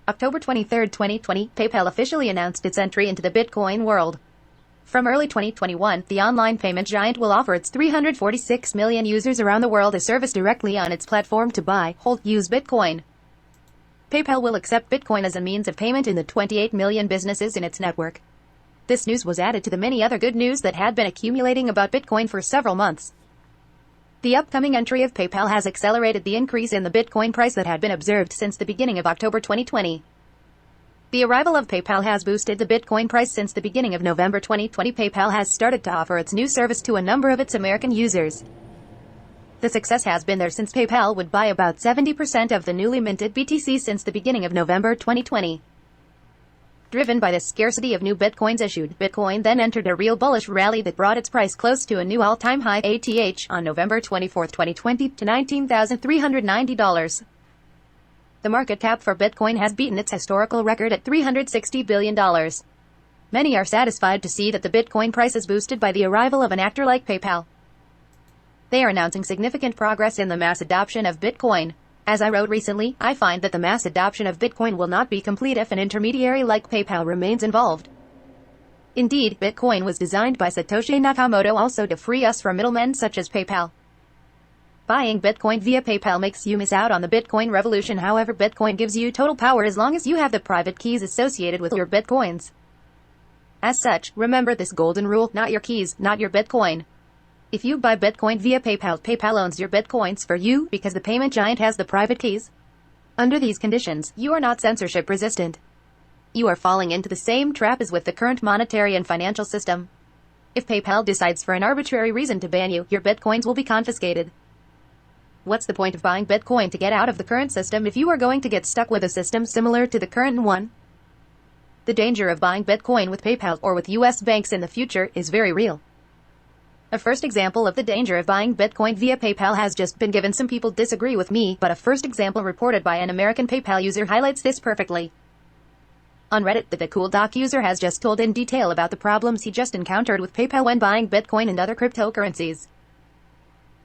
October 23, 2020, PayPal officially announced its entry into the Bitcoin world. From early 2021, the online payment giant will offer its 346 million users around the world a service directly on its platform to buy, hold, use Bitcoin. PayPal will accept Bitcoin as a means of payment in the 28 million businesses in its network. This news was added to the many other good news that had been accumulating about Bitcoin for several months. The upcoming entry of PayPal has accelerated the increase in the Bitcoin price that had been observed since the beginning of October 2020. The arrival of PayPal has boosted the Bitcoin price since the beginning of November 2020. PayPal has started to offer its new service to a number of its American users. The success has been there since PayPal would buy about 70% of the newly minted BTC since the beginning of November 2020. Driven by the scarcity of new Bitcoins issued, Bitcoin then entered a real bullish rally that brought its price close to a new all-time high (ATH) on November 24, 2020 to $19,390. The market cap for Bitcoin has beaten its historical record at $360 billion. Many are satisfied to see that the Bitcoin price is boosted by the arrival of an actor like PayPal. They are announcing significant progress in the mass adoption of Bitcoin. As I wrote recently, I find that the mass adoption of Bitcoin will not be complete if an intermediary like PayPal remains involved. Indeed, Bitcoin was designed by Satoshi Nakamoto also to free us from middlemen such as PayPal. Buying Bitcoin via PayPal makes you miss out on the Bitcoin revolution. However, Bitcoin gives you total power as long as you have the private keys associated with your Bitcoins. As such, remember this golden rule: not your keys, not your Bitcoin. If you buy Bitcoin via PayPal, PayPal owns your Bitcoins for you because the payment giant has the private keys. Under these conditions, you are not censorship resistant. You are falling into the same trap as with the current monetary and financial system. If PayPal decides for an arbitrary reason to ban you, your Bitcoins will be confiscated. What's the point of buying Bitcoin to get out of the current system if you are going to get stuck with a system similar to the current one? The danger of buying Bitcoin with PayPal or with US banks in the future is very real. A first example of the danger of buying Bitcoin via PayPal has just been given. Some people disagree with me, but a first example reported by an American PayPal user highlights this perfectly. On Reddit, the Cool Doc user has just told in detail about the problems he just encountered with PayPal when buying Bitcoin and other cryptocurrencies.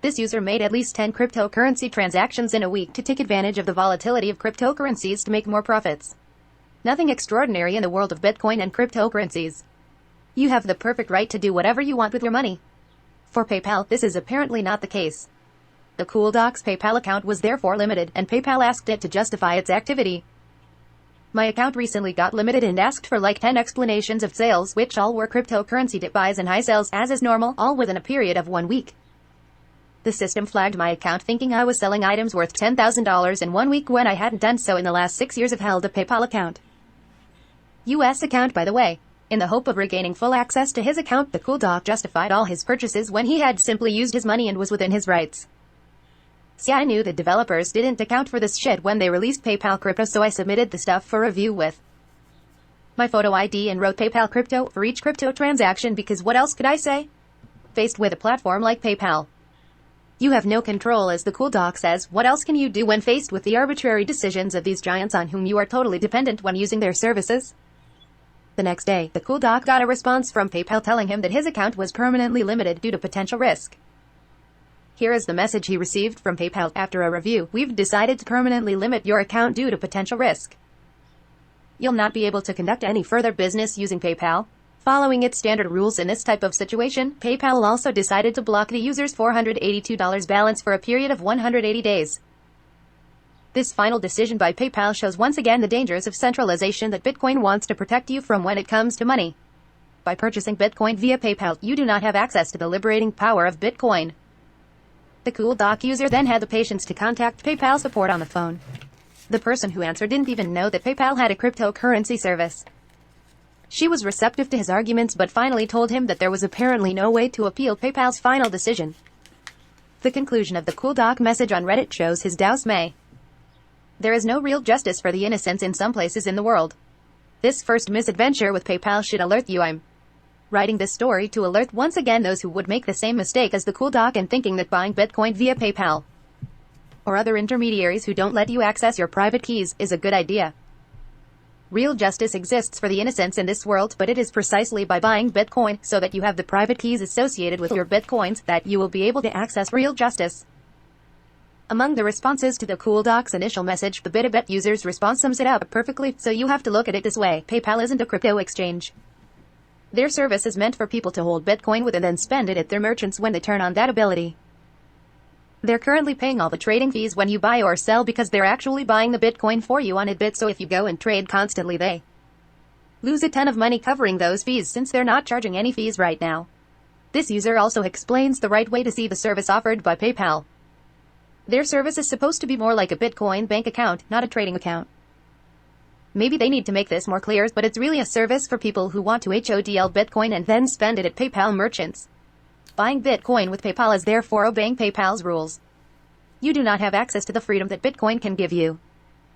This user made at least 10 cryptocurrency transactions in a week to take advantage of the volatility of cryptocurrencies to make more profits. Nothing extraordinary in the world of Bitcoin and cryptocurrencies. You have the perfect right to do whatever you want with your money. For PayPal, this is apparently not the case. The Cool Doc's PayPal account was therefore limited, and PayPal asked it to justify its activity. My account recently got limited and asked for like 10 explanations of sales, which all were cryptocurrency dip buys and high sells, as is normal, all within a period of 1 week. The system flagged my account thinking I was selling items worth $10,000 in 1 week when I hadn't done so in the last 6 years of held a PayPal account. US account, by the way. In the hope of regaining full access to his account, the Cool Doc justified all his purchases when he had simply used his money and was within his rights. See, I knew the developers didn't account for this shit when they released PayPal Crypto, so I submitted the stuff for review with my photo ID and wrote PayPal Crypto for each crypto transaction because what else could I say? Faced with a platform like PayPal, you have no control, as the Cool Doc says. What else can you do when faced with the arbitrary decisions of these giants on whom you are totally dependent when using their services? The next day, the Cool Doc got a response from PayPal telling him that his account was permanently limited due to potential risk. Here is the message he received from PayPal after a review: "We've decided to permanently limit your account due to potential risk. You'll not be able to conduct any further business using PayPal." Following its standard rules in this type of situation, PayPal also decided to block the user's $482 balance for a period of 180 days. This final decision by PayPal shows once again the dangers of centralization that Bitcoin wants to protect you from when it comes to money. By purchasing Bitcoin via PayPal, you do not have access to the liberating power of Bitcoin. The Cool Doc user then had the patience to contact PayPal support on the phone. The person who answered didn't even know that PayPal had a cryptocurrency service. She was receptive to his arguments but finally told him that there was apparently no way to appeal PayPal's final decision. The conclusion of the Cool Doc message on Reddit shows his dismay. There is no real justice for the innocents in some places in the world. This first misadventure with PayPal should alert you. I'm writing this story to alert once again those who would make the same mistake as the Cool Doc and thinking that buying Bitcoin via PayPal or other intermediaries who don't let you access your private keys is a good idea. Real justice exists for the innocents in this world, but it is precisely by buying Bitcoin so that you have the private keys associated with your Bitcoins that you will be able to access real justice. Among the responses to the Cool Doc's initial message, the BitBet users' response sums it up perfectly, so you have to look at it this way. PayPal isn't a crypto exchange. Their service is meant for people to hold Bitcoin with and then spend it at their merchants when they turn on that ability. They're currently paying all the trading fees when you buy or sell because they're actually buying the Bitcoin for you on Itbit, so if you go and trade constantly they lose a ton of money covering those fees since they're not charging any fees right now. This user also explains the right way to see the service offered by PayPal. Their service is supposed to be more like a Bitcoin bank account, not a trading account. Maybe they need to make this more clear, but it's really a service for people who want to HODL Bitcoin and then spend it at PayPal merchants. Buying Bitcoin with PayPal is therefore obeying PayPal's rules. You do not have access to the freedom that Bitcoin can give you.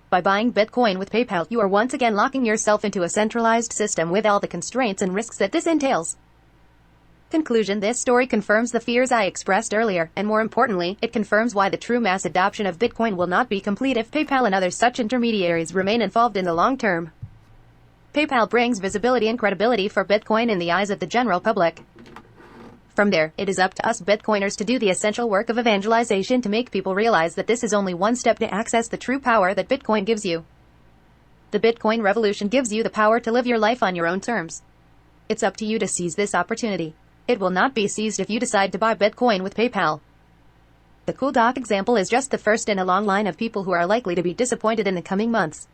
By buying Bitcoin with PayPal, you are once again locking yourself into a centralized system with all the constraints and risks that this entails. Conclusion: this story confirms the fears I expressed earlier, and more importantly, it confirms why the true mass adoption of Bitcoin will not be complete if PayPal and other such intermediaries remain involved in the long term. PayPal brings visibility and credibility for Bitcoin in the eyes of the general public. From there, it is up to us Bitcoiners to do the essential work of evangelization to make people realize that this is only one step to access the true power that Bitcoin gives you. The Bitcoin revolution gives you the power to live your life on your own terms. It's up to you to seize this opportunity. It will not be seized if you decide to buy Bitcoin with PayPal. The Cool Doc example is just the first in a long line of people who are likely to be disappointed in the coming months.